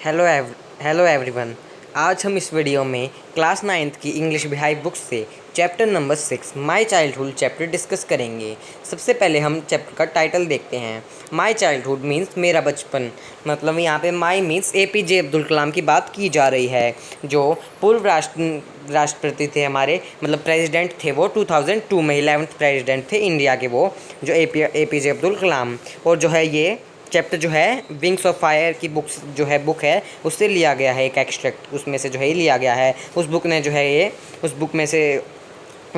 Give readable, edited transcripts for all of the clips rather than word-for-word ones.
Hello hello everyone. आज हम इस वीडियो में क्लास 9th की इंग्लिश बिहाई बुक से chapter number 6 my childhood chapter discuss करेंगे। सबसे पहले हम चैप्टर का टाइटल देखते हैं। माई चाइल्डहुड मीन्स मेरा बचपन। मतलब यहाँ पे माई मीन्स APJ अब्दुल कलाम की बात की जा रही है, जो पूर्व राष्ट्रपति थे हमारे, मतलब प्रेसिडेंट थे वो 2002 में 11th प्रेसिडेंट थे इंडिया के, वो जो APJ अब्दुल कलाम। और जो है ये चैप्टर जो है विंग्स ऑफ फायर की बुक है, उससे लिया गया है एक एक्सट्रैक्ट, उसमें से जो है लिया गया है। उस बुक ने जो है ये उस बुक में से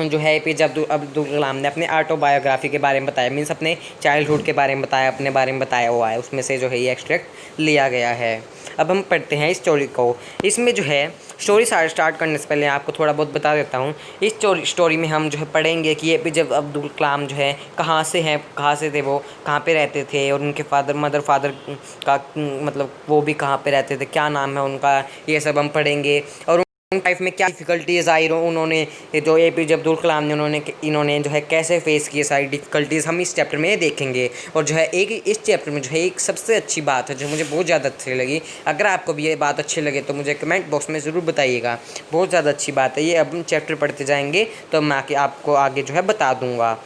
जो है APJ अब्दुल कलाम ने अपने ऑटोबायोग्राफी के बारे में बताया, मीन्स अपने चाइल्डहुड के बारे में बताया, अपने बारे में बताया हुआ है, उसमें से जो है ये एक्सट्रैक्ट लिया गया है। अब हम पढ़ते हैं स्टोरी को। इसमें जो है स्टोरी स्टार्ट करने से पहले आपको थोड़ा बहुत बता देता हूँ। इस स्टोरी में हम जो है पढ़ेंगे कि APJ अब्दुल कलाम जो है कहाँ से हैं, कहाँ से थे, वो कहाँ पे रहते थे, और उनके फादर का मतलब वो भी कहाँ पे रहते थे, क्या नाम है उनका, ये सब हम पढ़ेंगे। और लाइफ में क्या डिफ़िकल्टीज़ आई उन्होंने, जो APJ अब्दुल कलाम ने इन्होंने जो है कैसे फेस किए सारी डिफ़िकल्टीज़, हम इस चैप्टर में देखेंगे। और जो है इस चैप्टर में जो है एक सबसे अच्छी बात है जो मुझे बहुत ज़्यादा अच्छी लगी। अगर आपको भी ये बात अच्छी लगे तो मुझे कमेंट बॉक्स में ज़रूर बताइएगा। बहुत ज़्यादा अच्छी बात है ये। अब हम चैप्टर पढ़ते जाएंगे तो मैं आपको आगे जो है बता दूँगा।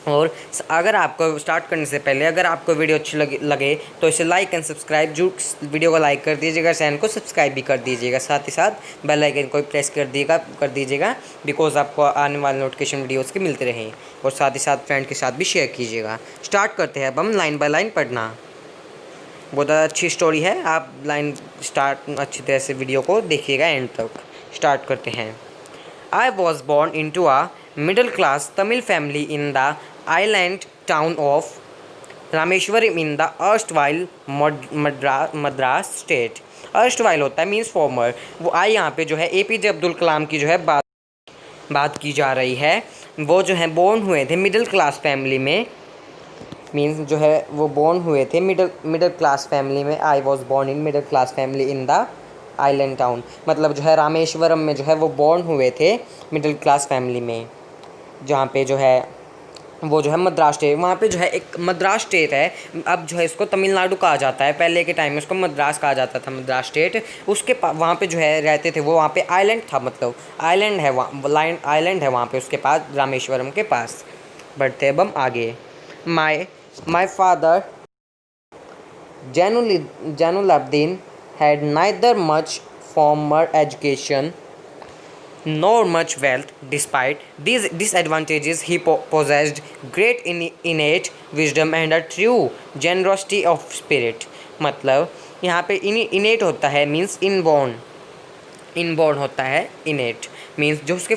और अगर आपको स्टार्ट करने से पहले अगर आपको वीडियो अच्छी लगे तो इसे लाइक एंड सब्सक्राइब, जो वीडियो को लाइक कर दीजिएगा, चैनल को सब्सक्राइब भी कर दीजिएगा, साथ ही साथ बेल आइकन को प्रेस कर दीजिएगा, बिकॉज आपको आने वाले नोटिफिकेशन वीडियोस के मिलते रहें। और साथ ही साथ फ्रेंड के साथ भी शेयर कीजिएगा। स्टार्ट करते हैं अब हम लाइन बाय लाइन पढ़ना। बहुत अच्छी स्टोरी है, आप लाइन स्टार्ट अच्छी तरह से वीडियो को देखिएगा एंड तक। स्टार्ट करते हैं। I was born into a middle-class Tamil family in the island town of Rameswaram in the erstwhile Madras state. erstwhile होता है मीन्स फॉर्मर। वो यहाँ पे जो है APJ अब्दुल कलाम की जो है बात की जा रही है। वो जो है बोर्न हुए थे मिडिल क्लास फैमिली में, मीन्स जो है वो बोर्न हुए थे मिडिल क्लास फैमिली में। I was born in middle class family in the island town. मतलब जो है रामेश्वरम में जो है वो बोर्न हुए थे मिडिल क्लास फैमिली में, जहाँ पे जो है वो जो है मद्रास स्टेट, वहाँ पे जो है एक मद्रास स्टेट है। अब जो है इसको तमिलनाडु कहा जाता है, पहले के टाइम में इसको मद्रास कहा जाता था, मद्रास स्टेट। उसके वहाँ पे जो है रहते थे वो, वहाँ पे आइलैंड था, मतलब आइलैंड है आइलैंड है वहाँ पे उसके पास, रामेश्वरम के पास। बढ़ते अब हम आगे। My father, Jainul Abdin, had neither much formal education nor much wealth. Despite these disadvantages, he possessed great innate wisdom and a true generosity of spirit. मतलब यहाँ पे innate होता है मीन्स इनबॉर्न होता है। innate मीन्स जो उसके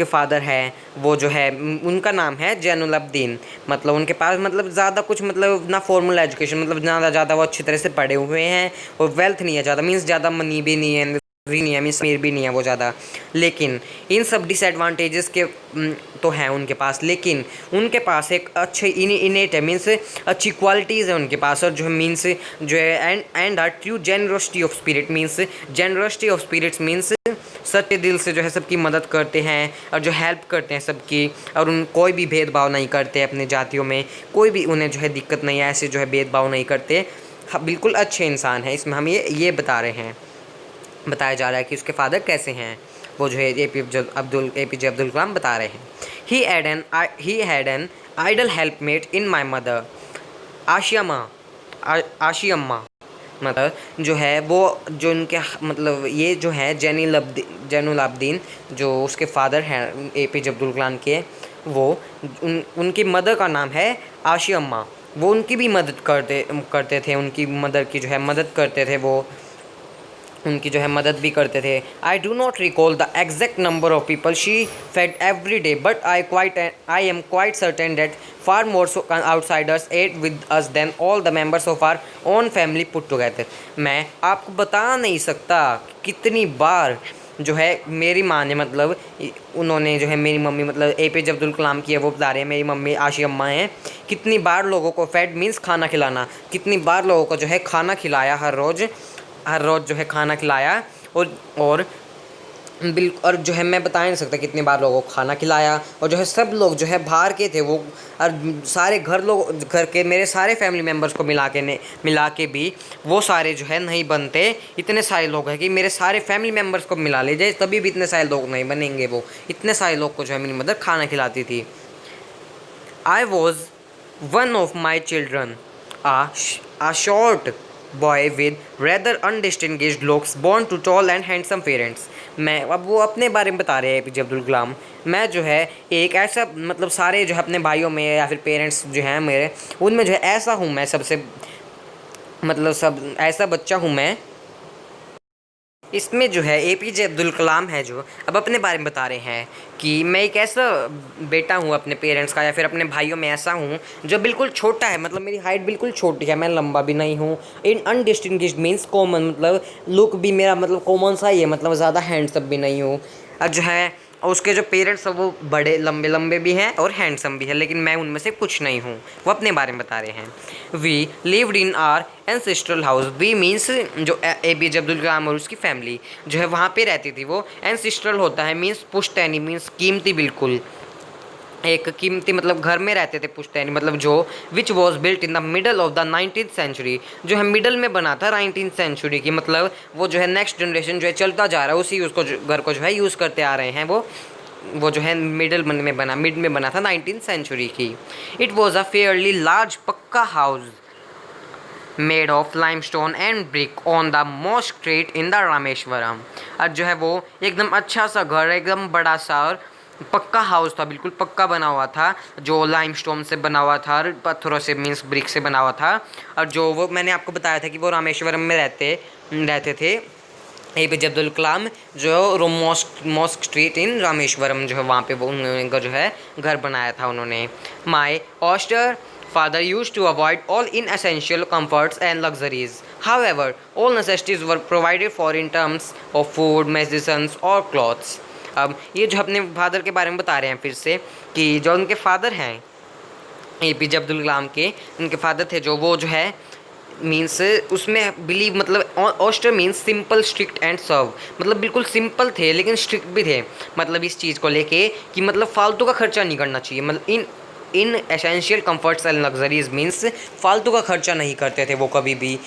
father हैं वो जो है उनका नाम है जैनुलब्दीन। मतलब उनके पास मतलब ज़्यादा कुछ मतलब ना फॉर्मल एजुकेशन, मतलब ज़्यादा वो अच्छी तरह से पढ़े हुए हैं, और वेल्थ नहीं है ज़्यादा, मीन्स ज़्यादा मनी भी नहीं है, भी नहीं है, मीन्स अमीर भी नहीं है वो ज़्यादा। लेकिन इन सब डिसएडवांटेजेस के तो हैं उनके पास, लेकिन उनके पास एक अच्छे इनेट है, मीन्स अच्छी क्वालिटीज़ है उनके पास। और जो है मीन्स जो है and our true generosity of spirit, means generosity of spirits means सच्चे दिल से जो है सबकी मदद करते हैं और जो हेल्प करते हैं सबकी, और उन कोई भी भेदभाव नहीं करते अपने जातियों में, कोई भी उन्हें जो है दिक्कत नहीं है, ऐसे जो है भेदभाव नहीं करते। बिल्कुल अच्छे इंसान हैं। इसमें हम ये बताया जा रहा है कि उसके फादर कैसे हैं, वो जो है APJ अब्दुल कलाम बता रहे हैं। He had an ideal helpmate in my mother, Ashiamma. मतलब जो है वो जो उनके मतलब ये जो है जैनुलब्दीन जो उसके फादर हैं APJ अब्दुल कलाम के, वो उनकी मदर का नाम है आशियम्मा। वो उनकी भी मदद करते थे, उनकी मदर की जो है मदद करते थे, वो उनकी जो है मदद भी करते थे। I do not recall the exact number of people she fed every day, but I am quite certain that far more outsiders ate with us than all the members of our own family put together. मैं आपको बता नहीं सकता कितनी बार जो है मेरी माँ ने, मतलब उन्होंने जो है मेरी मम्मी, मतलब APJ अब्दुल कलाम की है वो बता रहे हैं, मेरी मम्मी आशी अम्मा हैं, कितनी बार लोगों को फेड मीन्स खाना खिलाना, कितनी बार लोगों को जो है खाना खिलाया, हर रोज़ जो है खाना खिलाया। और बिल्कुल। और जो है मैं बता नहीं सकता कितनी बार लोगों को खाना खिलाया, और जो है सब लोग जो है बाहर के थे वो, और सारे घर के मेरे सारे फैमिली मेम्बर्स को मिला के भी वो सारे जो है नहीं बनते। इतने सारे लोग हैं कि मेरे सारे फैमिली मेम्बर्स को मिला लीजिए तभी भी इतने सारे लोग नहीं बनेंगे। वो इतने सारे लोग को जो है मेरी मदर खाना खिलाती थी। I was one of my children, a short boy with rather undistinguished looks, born to tall and handsome parents। मैं अब वो अपने बारे में बता रहे हैं एपीजे अब्दुल कलाम। मैं जो है एक ऐसा मतलब सारे जो है अपने भाइयों में या फिर पेरेंट्स जो हैं मेरे, उनमें जो है ऐसा हूँ मैं सबसे, मतलब सब ऐसा बच्चा हूँ मैं। इसमें जो है एपीजे अब्दुल कलाम है जो अब अपने बारे में बता रहे हैं कि मैं एक ऐसा बेटा हूँ अपने पेरेंट्स का या फिर अपने भाइयों में ऐसा हूँ जो बिल्कुल छोटा है, मतलब मेरी हाइट बिल्कुल छोटी है, मैं लंबा भी नहीं हूँ। इन अनडिस्टिंग्विश्ड मीन्स कॉमन, मतलब लुक भी मेरा मतलब कॉमन सा ही है, मतलब ज़्यादा हैंडसम भी नहीं हूँ। और जो है उसके जो पेरेंट्स हैं वो बड़े लंबे लंबे भी हैं और हैंडसम भी है, लेकिन मैं उनमें से कुछ नहीं हूँ। वो अपने बारे में बता रहे हैं। We lived in our ancestral house. We means जो एपीजे अब्दुल कलाम और उसकी फैमिली जो है वहाँ पे रहती थी। वो एंसेस्ट्रल होता है मीन्स पुश्तैनी, मीन्स कीमती, बिल्कुल एक कीमती, मतलब घर में रहते थे पुश्तैनी, मतलब जो which was built in the middle of the 19th century, जो है मिडल में बना था 19th सेंचुरी की, मतलब वो जो है नेक्स्ट जनरेशन जो है चलता जा रहा है उसी उसको घर को जो है यूज़ करते आ रहे हैं। वो जो है मिड में बना था 19th सेंचुरी की। It was a fairly large pucca house made of limestone and brick on the most street in the Rameswaram. और जो है वो एकदम अच्छा सा घर, एकदम बड़ा सा और पक्का हाउस था, बिल्कुल पक्का बना हुआ था, जो लाइमस्टोन से बना हुआ था और पत्थरों से मीन्स ब्रिक से बना हुआ था। और जो वो मैंने आपको बताया था कि वो रामेश्वरम में रहते थे एपीजे अब्दुल कलाम, जो मॉस्क स्ट्रीट इन रामेश्वरम जो है वहाँ पे वो उन्होंने जो है घर बनाया था उन्होंने। माई oyster father used to avoid all inessential comforts and luxuries. However, all necessities were provided for in terms of food, medicines or clothes। अब ये जो अपने फादर के बारे में बता रहे हैं फिर से कि जो उनके फादर हैं एपीजे अब्दुल कलाम के, उनके फादर थे जो वो जो है मीन्स उसमें बिलीव, मतलब austere means simple strict and severe, मतलब बिल्कुल सिंपल थे लेकिन स्ट्रिक्ट भी थे, मतलब इस चीज़ को लेके कि मतलब फालतू का खर्चा नहीं करना चाहिए, मतलब inessential comforts and luxuries means फालतू का खर्चा नहीं करते थे वो कभी भी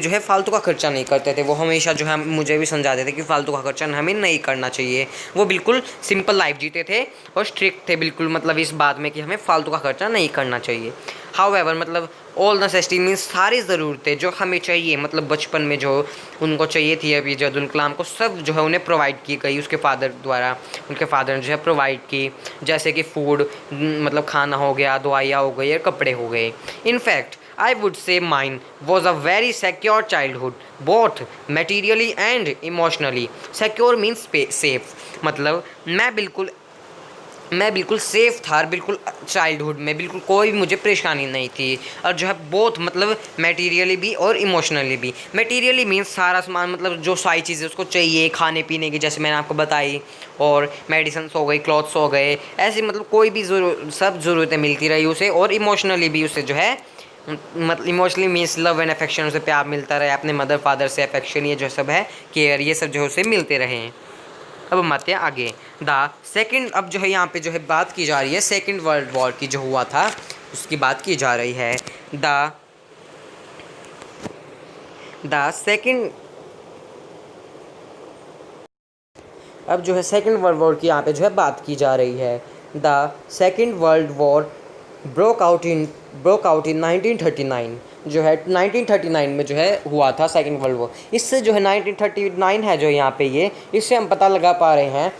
जो है फालतू का खर्चा नहीं करते थे। वो हमेशा जो है मुझे भी समझाते थे कि फालतू का खर्चा हमें नहीं करना चाहिए। वो बिल्कुल सिंपल लाइफ जीते थे और स्ट्रिक्ट थे बिल्कुल, मतलब इस बात में कि हमें फालतू का खर्चा नहीं करना चाहिए। हाउएवर मतलब ऑल नेसेसिटी मीन्स सारी ज़रूरतें जो हमें चाहिए, मतलब बचपन में जो उनको चाहिए थी एपीजे अब्दुल कलाम को, सब जो है उन्हें प्रोवाइड की गई उसके फादर द्वारा। उनके फादर ने जो है प्रोवाइड की, जैसे कि फूड, मतलब खाना हो गया, दवाइयाँ हो गई और कपड़े हो गए। In fact I would say mine was a very secure childhood, both materially and emotionally। Secure means safe, मतलब मैं बिल्कुल सेफ़ था और बिल्कुल चाइल्डहुड में बिल्कुल कोई भी मुझे परेशानी नहीं थी। और जो है बोथ मतलब मटेरियली भी और इमोशनली भी। मटेरियली मीन्स सारा सामान, मतलब जो सारी चीज़ें उसको चाहिए खाने पीने की, जैसे मैंने आपको बताई, और मेडिसिन हो गई, क्लॉथ्स हो गए, ऐसी मतलब कोई भी सब ज़रूरतें मिलती रही उसे। और इमोशनली भी उसे जो है, मतलब emotionally means love and affection, उसे प्यार मिलता रहे अपने मदर फादर से, अफेक्शन ये जो सब है, केयर, ये सब जो है उसे मिलते रहे। अब हम आते हैं आगे। द सेकेंड, अब जो है यहाँ पे जो है बात की जा रही है सेकेंड वर्ल्ड वॉर की, जो हुआ था उसकी बात की जा रही है। द सेकेंड, अब जो है सेकेंड वर्ल्ड वॉर की यहाँ पे जो है बात की जा रही है। The second world war broke out in 1939, जो है 1939 में जो है हुआ था सेकेंड वर्ल्ड वॉर। इससे जो है 1939 है जो यहाँ पे ये, इससे हम पता लगा पा रहे हैं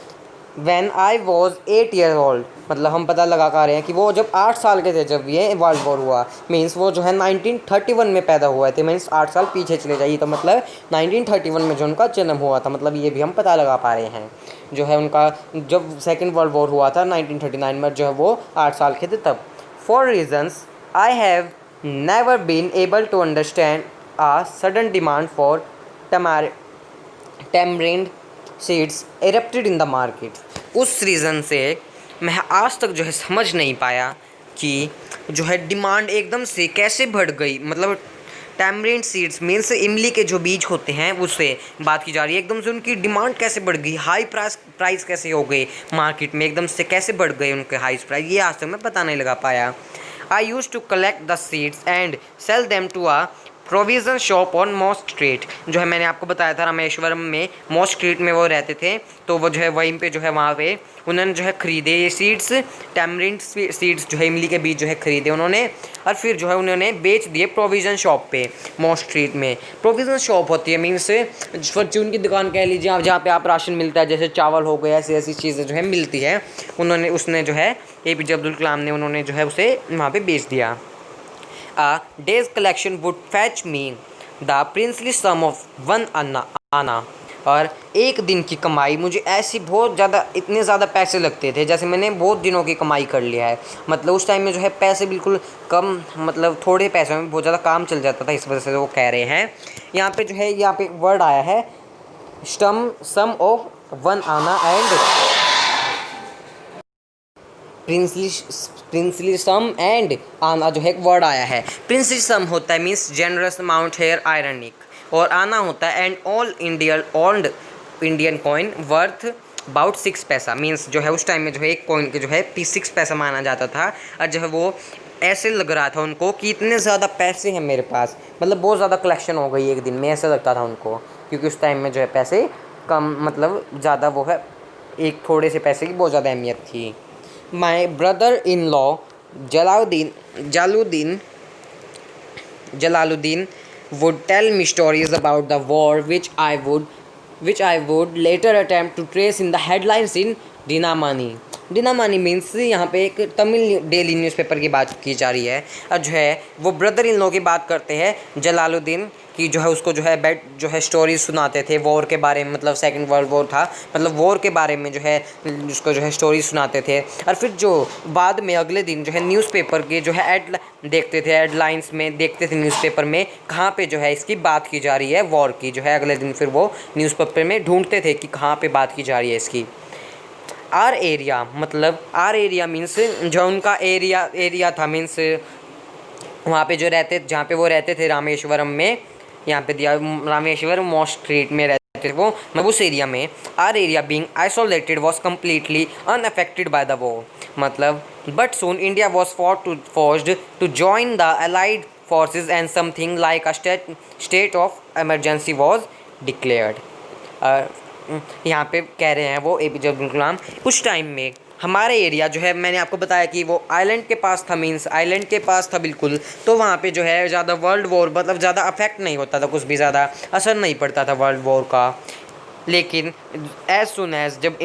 when I was 8 year old, मतलब हम पता लगा पा रहे हैं कि वो जब 8 साल के थे जब ये वर्ल्ड वॉर हुआ। मीन्स वो जो है 1931 में पैदा हुए थे, मीन्स 8 साल पीछे चले जाइए तो मतलब 1931 में जो उनका जन्म हुआ था, मतलब ये भी हम पता लगा पा रहे हैं। जो है उनका जब सेकेंड वर्ल्ड वॉर हुआ था 1939 में, जो है वो 8 साल के थे तब। For reasons I have never been able to understand a sudden demand for tamarind seeds erupted in the market। उस रीज़न से मैं आज तक जो है समझ नहीं पाया कि जो है डिमांड एकदम से कैसे बढ़ गई, मतलब टैमरिंड सीड्स मीन्स इमली के जो बीज होते हैं उससे बात की जा रही है। एकदम से उनकी डिमांड कैसे बढ़ गई, हाई प्राइस कैसे हो गई मार्केट में, एकदम से कैसे बढ़ गए उनके हाई प्राइस, ये आज तक मैं पता नहीं लगा पाया। I used to collect the seeds and sell them to a provision shop on mosque street. जो है मैंने आपको बताया था रामेश्वरम में मॉस्क स्ट्रीट में वो रहते थे, तो वो जो है वहीं पे जो है वहाँ पे उन्होंने जो है ख़रीदे ये सीड्स, टैमरिंड सीड्स जो है इमली के बीज जो है ख़रीदे उन्होंने, और फिर जो है उन्होंने बेच दिए प्रोविज़न शॉप पे मॉस्क स्ट्रीट में। प्रोविज़न शॉप होती है मीन्स फॉर्च्यून की दुकान कह लीजिए आप, जहाँ पे आप राशन मिलता है, जैसे चावल हो गए, ऐसी ऐसी चीज़ें जो है मिलती है। उसने जो है APJ अब्दुल कलाम ने उन्होंने जो है उसे वहाँ पर बेच दिया। A day's collection would fetch me the princely sum of 1 आना। और एक दिन की कमाई मुझे ऐसी बहुत ज़्यादा, इतने ज़्यादा पैसे लगते थे जैसे मैंने बहुत दिनों की कमाई कर लिया है। मतलब उस टाइम में जो है पैसे बिल्कुल कम, मतलब थोड़े पैसों में बहुत ज़्यादा काम चल जाता था, इस वजह से वो कह रहे हैं। यहाँ पे जो है यहाँ पे एक वर्ड आया है सम ऑफ 1 आना एंड प्रिंसली सम एंड आना जो है एक वर्ड आया है। प्रिंसली सम होता है means generous amount here ironic, और आना होता है and all Indian coin worth about 6 paisa. Means जो है उस टाइम में जो है एक कॉइन के जो है 6 पैसा माना जाता था, और जो है वो ऐसे लग रहा था उनको कि इतने ज़्यादा पैसे हैं मेरे पास, मतलब बहुत ज़्यादा कलेक्शन हो गई एक दिन में, ऐसा लगता था उनको, क्योंकि उस टाइम में जो है पैसे कम, मतलब ज़्यादा वो है, एक थोड़े से पैसे की बहुत ज़्यादा अहमियत थी। My brother-in-law Jalaluddin would tell me stories about the war which I would later attempt to trace in the headlines in Dinamani. Dinamani means यहाँ पे एक तमिल डेली न्यूज़पेपर की बात की जा रही है, और जो है वो ब्रदर इन लॉ की बात करते हैं जलालुद्दीन की, जो है उसको जो है जो है स्टोरीज सुनाते थे वॉर के बारे में, मतलब सेकंड वर्ल्ड वॉर था, मतलब वॉर के बारे में जो है उसको जो है स्टोरीज सुनाते थे। और फिर जो बाद में अगले दिन जो है न्यूज़पेपर के जो है देखते थे, हेडलाइंस में देखते थे न्यूज़पेपर में कहाँ पे जो है इसकी बात की जा रही है वॉर की, जो है अगले दिन फिर वो न्यूज़पेपर में ढूंढते थे कि कहाँ पे बात की जा रही है इसकी। आर एरिया, मतलब आर एरिया मीन्स जो उनका एरिया था, मीन्स वहाँ पे जो रहते, जहाँ पे वो रहते थे रामेश्वरम में, यहाँ पे दिया रामेश्वरम मॉस्क स्ट्रीट में रहते थे वो, मतलब उस एरिया में। Our area being isolated was completely unaffected by the war, मतलब but soon India was forced to join the allied forces and something like a state of emergency was declared. यहाँ पे कह रहे हैं वो APJ अब्दुल कलाम, उस time में हमारे एरिया जो है, मैंने आपको बताया कि वो आइलैंड के पास था, मीन्स आइलैंड के पास था बिल्कुल, तो वहाँ पे जो है ज़्यादा वर्ल्ड वॉर, मतलब ज़्यादा अफेक्ट नहीं होता था, कुछ भी ज़्यादा असर नहीं पड़ता था वर्ल्ड वॉर का। लेकिन एज सुन एज जब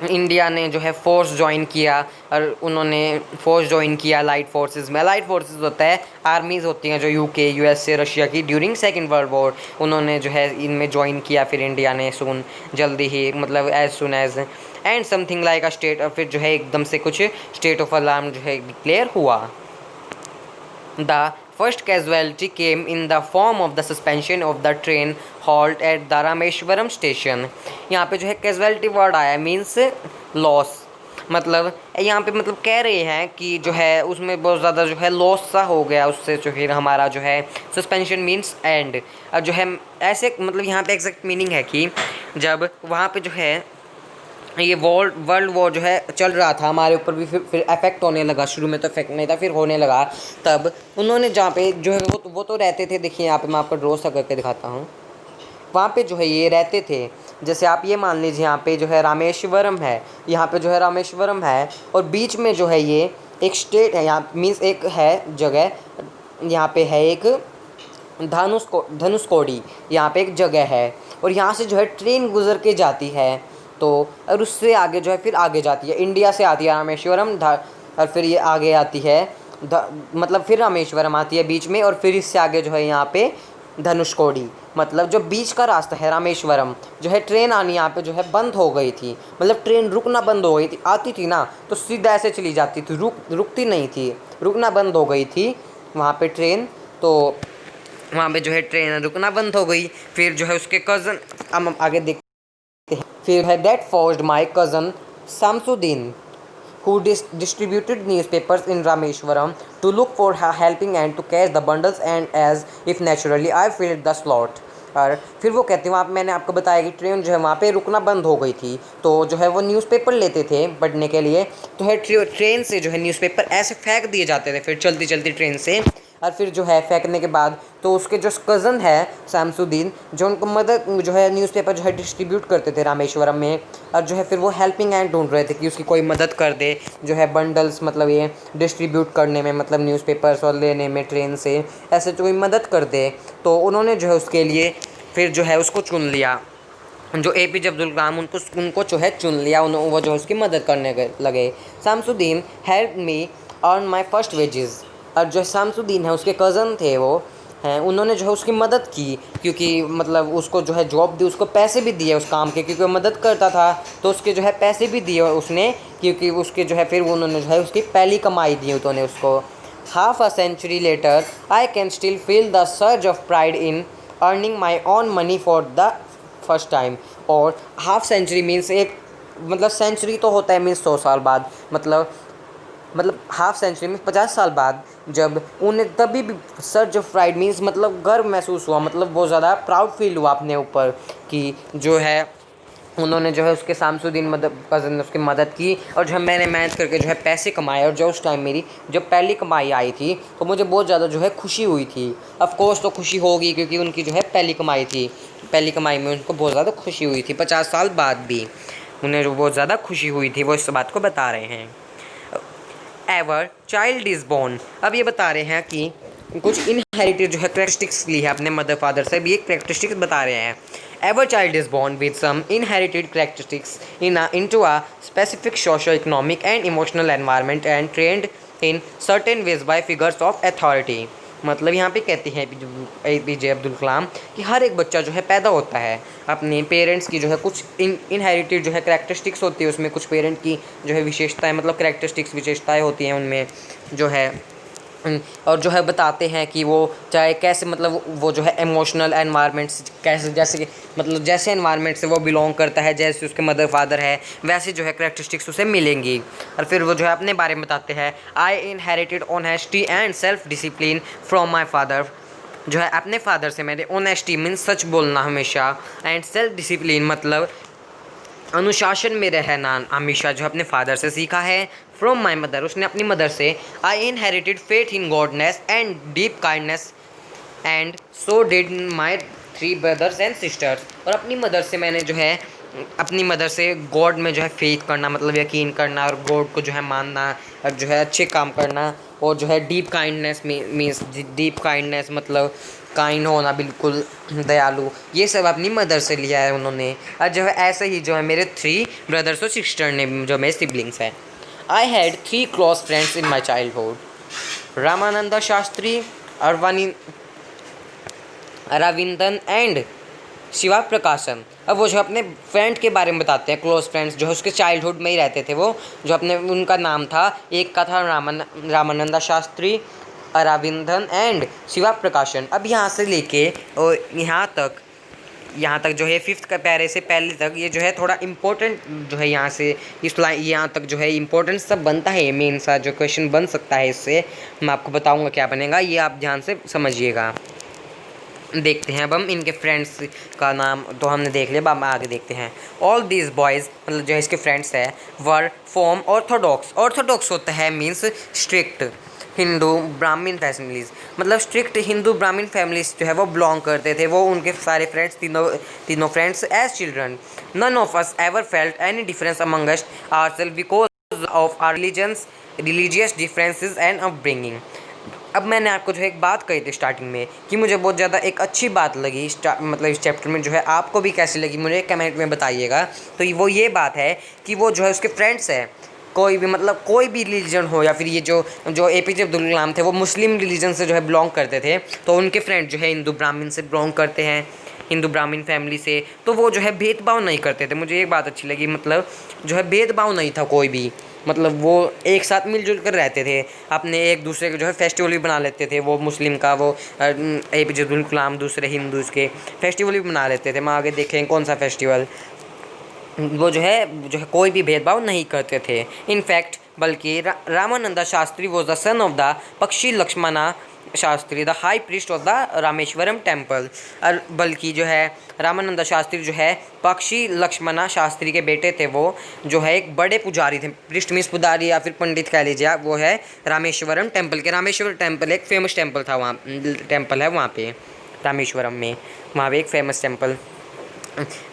इंडिया ने जो है फोर्स ज्वाइन किया, और उन्होंने फोर्स ज्वाइन किया लाइट फोर्सेस में। लाइट फोर्सेस होता है आर्मीज़ होती हैं जो UK USA रशिया की ड्यूरिंग सेकेंड वर्ल्ड वॉर, उन्होंने जो है इनमें ज्वाइन किया फिर इंडिया ने जल्दी ही, मतलब as soon as and something like a state, और फिर जो है एकदम से कुछ स्टेट ऑफ अलार्म जो है डिक्लेयर हुआ। The first casualty came in the form of the suspension of the train halt at the Rameswaram station. यहाँ पे जो है कैजुअलिटी वर्ड आया मीन्स लॉस, मतलब यहाँ पे मतलब कह रहे हैं कि जो है उसमें बहुत ज़्यादा जो है लॉस सा हो गया उससे, जो फिर हमारा जो है सस्पेंशन मीन्स एंड, और जो है ऐसे, मतलब यहाँ पे एग्जैक्ट मीनिंग है कि जब वहाँ पे जो है ये वर्ल्ड वॉर जो है चल रहा था, हमारे ऊपर भी फिर अफेक्ट होने लगा, शुरू में तो अफेक्ट नहीं था, फिर होने लगा, तब उन्होंने जहाँ पे जो है वो तो रहते थे, देखिए यहाँ पे मैं आपको ड्रॉ सा करके दिखाता हूँ, वहाँ पे जो है ये रहते थे। जैसे आप ये मान लीजिए यहाँ पे जो है रामेश्वरम है, यहाँ पे जो है रामेश्वरम है, और बीच में जो है ये एक स्टेट है, यहाँ मीन्स एक है जगह, यहाँ पे है एक धनुषकोडी, यहाँ पे एक जगह है, और यहाँ से जो है ट्रेन गुजर के जाती है, तो और उससे आगे जो है फिर आगे जाती है, इंडिया से आती है रामेश्वरम, और फिर ये आगे आती है मतलब फिर रामेश्वरम आती है बीच में, और फिर इससे आगे जो है यहाँ पे धनुषकोडी, मतलब जो बीच का रास्ता है रामेश्वरम, जो है ट्रेन आनी यहाँ पे जो है बंद हो गई थी, मतलब ट्रेन रुकना बंद हो गई थी, आती थी ना तो सीधा ऐसे चली जाती थी, रुकती नहीं थी, रुकना बंद हो गई थी वहाँ पे ट्रेन, तो वहाँ पे जो है ट्रेन रुकना बंद हो गई। फिर जो है उसके कज़न, हम आगे देखते हैं, फिर है that forced my cousin Shamsuddin who distributed newspapers in Rameshwaram to look for a helping hand to catch the bundles, and as if naturally I filled the slot. और फिर वो कहते हैं वहाँ पे मैंने आपको बताया कि ट्रेन जो है वहाँ पे रुकना बंद हो गई थी, तो जो है वो न्यूज़पेपर लेते थे पढ़ने के लिए, तो है ट्रेन से जो है न्यूज़पेपर ऐसे फेंक दिए जाते थे फिर चलती चलती ट्रेन से। और फिर जो है फेंकने के बाद तो उसके जो कज़न है शमसुद्दीन, जो उनको मदद जो है न्यूज़पेपर जो है डिस्ट्रीब्यूट करते थे रामेश्वरम में, और जो है फिर वो हेल्पिंग हैंड ढूंढ रहे थे कि उसकी कोई मदद कर दे जो है बंडल्स मतलब ये डिस्ट्रीब्यूट करने में, मतलब न्यूज़पेपर्स और लेने में ट्रेन से, ऐसे तो कोई मदद कर दे। तो उन्होंने जो है उसके लिए फिर जो है उसको चुन लिया, जो APJ अब्दुल कलाम, उनको जो है चुन लिया, वो जो है उसकी मदद करने लगे। Shamsuddin help me earn my first wages. और जो शमसुद्दीन है उसके कज़न थे वो हैं, उन्होंने जो है उसकी मदद की, क्योंकि मतलब उसको जो है जॉब दी, उसको पैसे भी दिए उस काम के, क्योंकि वो मदद करता था तो उसके जो है पैसे भी दिए उसने, क्योंकि उसके जो है फिर उन्होंने जो है उसकी पहली कमाई दी उन्होंने उसको। Half a century later I can still feel the surge of pride in earning my own money for the first time. और हाफ सेंचुरी मीन्स एक, मतलब सेंचुरी तो होता है मीन्स 100 साल बाद, मतलब हाफ सेंचुरी में 50 साल बाद, जब उन्हें तभी भी सर्ज ऑफ प्राइड मीन्स मतलब गर्व महसूस हुआ, मतलब बहुत ज़्यादा प्राउड फील हुआ अपने ऊपर कि जो है उन्होंने जो है उसके शमसुद्दीन कज़न ने उसकी मदद की, और जो है मैंने मेहनत करके जो है पैसे कमाए, और जो उस टाइम मेरी जब पहली कमाई आई थी तो मुझे बहुत ज़्यादा जो है खुशी हुई थी। ऑफ कोर्स तो खुशी होगी क्योंकि उनकी जो है पहली कमाई थी, पहली कमाई में उनको बहुत ज़्यादा खुशी हुई थी, 50 साल बाद भी उन्हें जो बहुत ज़्यादा खुशी हुई थी, वो इस बात को बता रहे हैं। एवर चाइल्ड इज़ बोर्न, अब ये बता रहे हैं कि कुछ इनहेरिटेड जो है करेक्टरिस्टिक्स ली है अपने मदर फादर से, भी एक करेक्टरिस्टिक्स बता रहे हैं। Every child is born with some inherited characteristics into a specific socio economic and emotional environment and trained in certain ways by figures of authority. मतलब यहाँ पे कहते हैं APJ अब्दुल कलाम कि हर एक बच्चा जो है पैदा होता है अपने पेरेंट्स की जो है कुछ इनहेरिटेड जो है करेक्टरिस्टिक्स होती है, उसमें कुछ पेरेंट की जो है विशेषताएं, मतलब करेक्टरिस्टिक्स विशेषताएं होती हैं उनमें जो है, और जो है बताते हैं कि वो चाहे कैसे, मतलब वो जो है इमोशनल एनवायरनमेंट्स कैसे, जैसे कि मतलब जैसे एनवायरनमेंट से वो बिलोंग करता है, जैसे उसके मदर फादर है वैसे जो है करेक्टरिस्टिक्स उसे मिलेंगी। और फिर वो जो है अपने बारे में बताते हैं, आई inherited honesty and self discipline from my father. जो है अपने फादर से मैंने ऑनेस्टी मीन्स सच बोलना हमेशा, एंड सेल्फ डिसिप्लिन मतलब अनुशासन में रहना हमेशा जो अपने फादर से सीखा है। फ्रॉम माई मदर, उसने अपनी मदर से। आई inherited faith in goodness and deep kindness and so did my 3 brothers and sisters. और अपनी मदर से मैंने जो है अपनी मदर से गॉड में जो है फेथ करना, मतलब यकीन करना, और गॉड को जो है मानना, और जो है अच्छे काम करना, और जो है deep kindness means deep kindness मतलब काइंड होना, बिल्कुल दयालु, ये सब अपनी मदर से लिया है उन्होंने। और जो है ऐसे ही जो है मेरे 3 ब्रदर्स और सिस्टर ने, जो मेरे सिबलिंग्स हैं। I had 3 close friends in my childhood, Ramananda Shastri, Aravindan and Shiva प्रकाशन। अब वो जो अपने फ्रेंड के बारे में बताते हैं, क्लोज फ्रेंड्स जो है उसके चाइल्डहुड में ही रहते थे वो, जो अपने उनका नाम था, एक का था रामानंदा शास्त्री, अरविंदन एंड शिवा प्रकाशन। अब यहाँ से लेके और यहाँ तक जो है 5th का पैरे से पहले तक ये जो है थोड़ा इम्पोर्टेंट जो है, यहाँ से इस लाइन यहाँ तक जो है इम्पोर्टेंट सब बनता है, मेन सा जो क्वेश्चन बन सकता है इससे, मैं आपको बताऊँगा क्या बनेगा, ये आप ध्यान से समझिएगा। देखते हैं अब हम इनके फ्रेंड्स का नाम तो हमने देख लिया, अब हम आगे देखते हैं। ऑल दीज बॉयज़ मतलब जो इसके फ्रेंड्स हैं वर फॉर्म ऑर्थोडॉक्स। ऑर्थोडॉक्स होता है मीन्स स्ट्रिक्ट हिंदू ब्राह्मण फैमिलीज़, मतलब स्ट्रिक्ट हिंदू ब्राह्मण फैमिलीज जो है वो बिलोंग करते थे वो, उनके सारे फ्रेंड्स तीनों friends as children. None of us ever felt any difference among us ourselves because of our religious differences and upbringing. अब मैंने आपको जो है एक बात कही थी स्टार्टिंग में कि मुझे बहुत ज़्यादा एक अच्छी बात लगी मतलब इस चैप्टर में, जो है आपको भी कैसी लगी मुझे कमेंट में बताइएगा। तो वो ये बात है कि वो जो है उसके फ्रेंड्स हैं, कोई भी मतलब कोई भी रिलीजन हो, या फिर ये जो APJ अब्दुल कलाम थे वो मुस्लिम रिलीजन से जो है बिलोंग करते थे, तो उनके फ्रेंड जो है हिंदू ब्राह्मण से बिलोंग करते हैं, हिंदू ब्राह्मण फैमिली से, तो वो जो है भेदभाव नहीं करते थे। मुझे एक बात अच्छी लगी, मतलब जो है भेदभाव नहीं था कोई भी, मतलब वो एक साथ मिलजुल कर रहते थे, अपने एक दूसरे के जो है फेस्टिवल भी बना लेते थे, वो मुस्लिम का वो APJ अब्दुल कलाम दूसरे हिंदूज़ के फेस्टिवल भी बना लेते थे। मैं आगे देखें कौन सा फेस्टिवल, वो जो है कोई भी भेदभाव नहीं करते थे। इनफैक्ट बल्कि Ramananda Sastri was the son of the Pakshi Lakshmana Sastri the high priest of the Rameswaram temple. और बल्कि जो है रामानंदा शास्त्री जो है पक्षी लक्ष्मणा शास्त्री के बेटे थे, वो जो है एक बड़े पुजारी थे। प्रीस्ट मीन्स पुजारी या फिर पंडित कह लीजिए आप, वो है रामेश्वरम टेम्पल के। रामेश्वरम टेम्पल एक फेमस टेम्पल था, वहाँ टेम्पल है वहाँ पे रामेश्वरम में, वहाँ पे एक फेमस टेम्पल।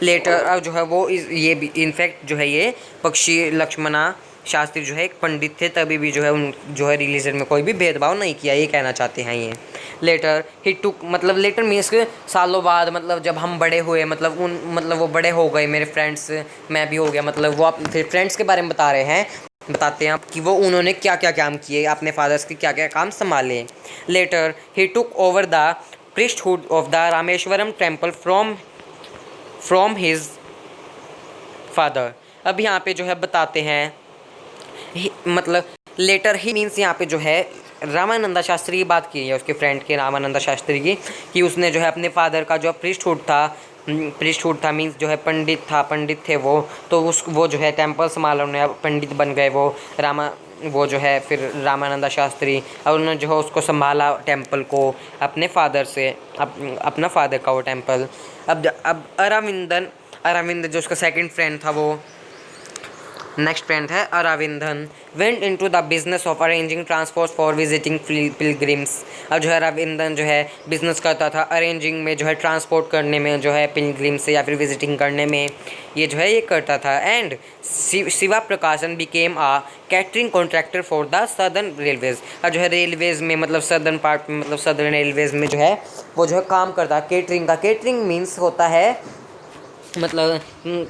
लेटर अब जो है वो ये भी इनफैक्ट जो है ये पक्षी लक्ष्मणा शास्त्री जो है एक पंडित थे, तभी भी जो है उन जो है रिलीजन में कोई भी भेदभाव नहीं किया, ये कहना चाहते हैं ये। लेटर ही टुक मतलब लेटर मीन्स सालों बाद, मतलब जब हम बड़े हुए, मतलब वो बड़े हो गए मेरे फ्रेंड्स, मैं भी हो गया, मतलब वो फिर फ्रेंड्स के बारे में बताते हैं आप कि वो उन्होंने क्या क्या काम किए, अपने फादर्स के क्या क्या काम संभाले। Later he took over the priesthood of the Rameswaram temple from his father. अब यहाँ पे जो है बताते हैं मतलब लेटर ही मीन्स यहाँ पे जो है रामानंदा शास्त्री की बात की है, उसके फ्रेंड के रामानंदा शास्त्री की, कि उसने जो है अपने फादर का जो प्रीस्टहुड था मीन्स जो है पंडित थे वो, तो वो जो है टेम्पल संभाला, उन्हें पंडित बन गए वो जो है फिर रामानंदा शास्त्री, और उन्होंने जो है उसको संभाला टेम्पल को अपने फादर से, अपना फादर का वो टेम्पल। अब अरविंद जो उसका सेकंड फ्रेंड था, वो नेक्स्ट फ्रेंड है Aravindan, went into the business of arranging transport for visiting pilgrims. अब जो है अरविंदन जो है बिजनेस करता था अरेंजिंग में, जो है ट्रांसपोर्ट करने में, जो है पिलग्रिम्स से या फिर विजिटिंग करने में, ये जो है ये करता था। And Shiva Prakashan became a catering contractor for the southern railways. और जो है रेलवेज में, मतलब सदर्न पार्ट में, मतलब सदर्न रेलवेज में जो है वो जो है काम करता केटरिंग का। केटरिंग मीन्स होता है मतलब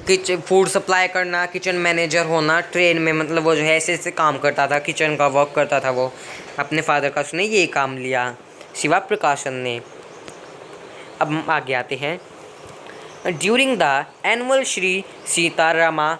किचन फूड सप्लाई करना, किचन मैनेजर होना ट्रेन में, मतलब वो जो है ऐसे ऐसे काम करता था, किचन का वर्क करता था वो अपने फादर का, उसने ये काम लिया शिवा प्रकाशन ने। अब आगे आते हैं। During the annual Shri Sitarama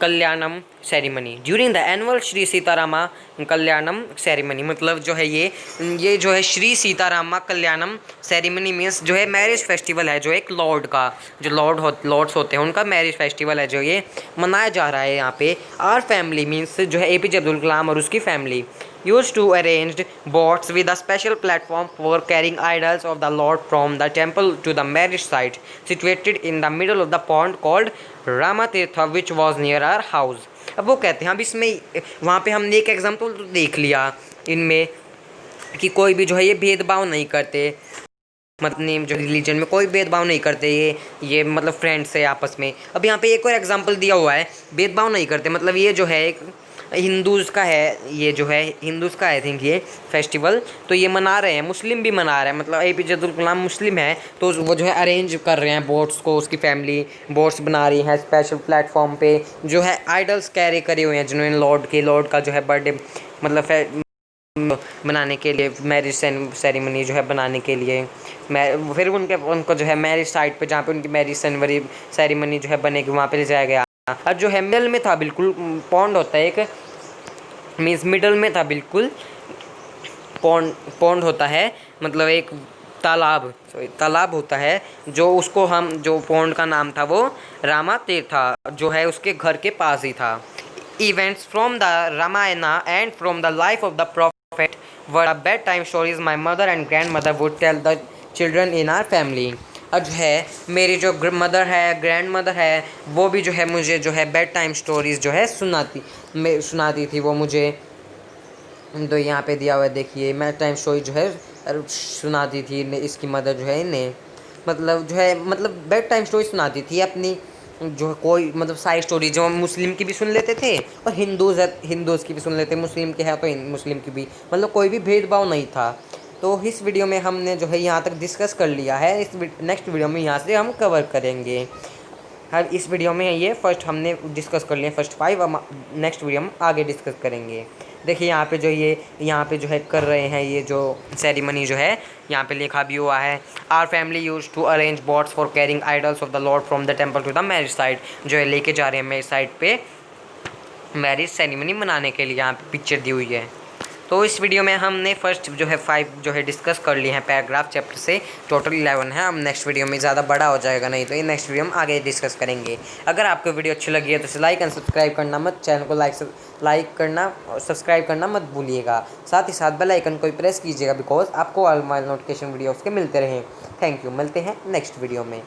Kalyanam ceremony, during the annual Shri Sitarama Kalyanam ceremony, मतलब जो है ये जो है श्री सीतारामा कल्याणम सेरेमनी मीन्स जो है मैरिज फेस्टिवल है, जो एक लॉर्ड का, जो लॉर्ड्स होते हैं उनका मैरिज फेस्टिवल है, जो ये मनाया जा रहा है यहाँ पे। आर फैमिली मीन्स जो है APJ अब्दुल कलाम और उसकी family used to arranged boats with a special platform for carrying idols of the Lord from the temple to the marriage site situated in the middle of the pond called Ramatirtha which was near our house। अब वो कहते हैं, अब इसमें वहाँ पे हमने एक एग्जाम्पल तो देख लिया इनमें कि कोई भी जो है ये भेदभाव नहीं करते, मतलब जो रिलीजन में कोई भेदभाव नहीं करते, ये मतलब फ्रेंड्स है आपस में। अब यहाँ पे एक और एग्जांपल दिया हुआ है, भेदभाव नहीं करते, मतलब ये जो है एक हिंदूज़ का है, ये जो है हिंदूज़ का आई थिंक ये फेस्टिवल, तो ये मना रहे हैं, मुस्लिम भी मना रहे हैं, मतलब APJ अब्दुल कलाम मुस्लिम है, तो वो जो है अरेंज कर रहे हैं बोट्स को, उसकी फैमिली बोट्स बना रही है स्पेशल प्लेटफॉर्म पे, जो है आइडल्स कैरी करे हुए हैं जिन्होंने लॉर्ड का जो है बर्थडे मतलब बनाने के लिए, मैरिज सेरेमनी जो है बनाने के लिए, फिर उनको जो है मैरिज साइट पे जहाँ पे उनकी मैरिज सेरेमनी जो है बनेगी वहाँ पे ले जाया गया। और जो है मिडल में था बिल्कुल पॉन्ड होता है एक, मीन्स मिडल में था बिल्कुल पॉन्ड होता है, मतलब एक तालाब होता है, जो उसको हम जो पॉन्ड का नाम था वो रामा तीर्था जो है उसके घर के पास ही था। Events from the Ramayana and from the life of the prophet were a bed time stories my mother and grand mother would tell the children in our family. और जो है मेरी जो मदर है, ग्रैंड मदर है, वो भी जो है मुझे जो है बेड टाइम स्टोरीज़ जो है सुनाती थी वो मुझे, तो यहाँ पे दिया हुआ है देखिए, बेड टाइम स्टोरी जो है सुनाती थी इसकी मदर जो है इन्हें, मतलब बेड टाइम स्टोरी सुनाती थी अपनी, जो कोई मतलब सारी स्टोरी जो मुस्लिम की भी सुन लेते थे और हिंदूज़ की भी सुन लेते, मुस्लिम की है तो मुस्लिम की भी, मतलब कोई भी भेदभाव नहीं था। तो इस वीडियो में हमने जो है यहाँ तक डिस्कस कर लिया है, इस नेक्स्ट वीडियो में यहाँ से हम कवर करेंगे। हर इस वीडियो में ये फर्स्ट हमने डिस्कस कर लिए फर्स्ट 5, नेक्स्ट वीडियो हम आगे डिस्कस करेंगे। देखिए यहाँ पे जो है कर रहे हैं ये जो सेरेमनी जो है यहाँ पे लिखा भी हुआ है, our family used to arrange boats for carrying idols of the lord from the temple to the marriage site, जो है लेके जा रहे हैं मैरिज साइट पे मैरिज सेरेमनी मनाने के लिए, यहाँ पे पिक्चर दी हुई है। तो इस वीडियो में हमने फर्स्ट जो है 5 जो है डिस्कस कर लिए हैं पैराग्राफ चैप्टर से, टोटल 11 है। हम नेक्स्ट वीडियो में ज़्यादा बड़ा हो जाएगा, नहीं तो ये नेक्स्ट वीडियो हम आगे डिस्कस करेंगे। अगर आपको वीडियो अच्छी लगी है तो इसे लाइक एंड सब्सक्राइब करना मत, चैनल को लाइक करना और सब्सक्राइब करना मत भूलिएगा। साथ ही साथ बेल आइकन को प्रेस कीजिएगा, बिकॉज आपको ऑल माई नोटिफिकेशन वीडियो उसके मिलते रहें। थैंक यू, मिलते हैं नेक्स्ट वीडियो में।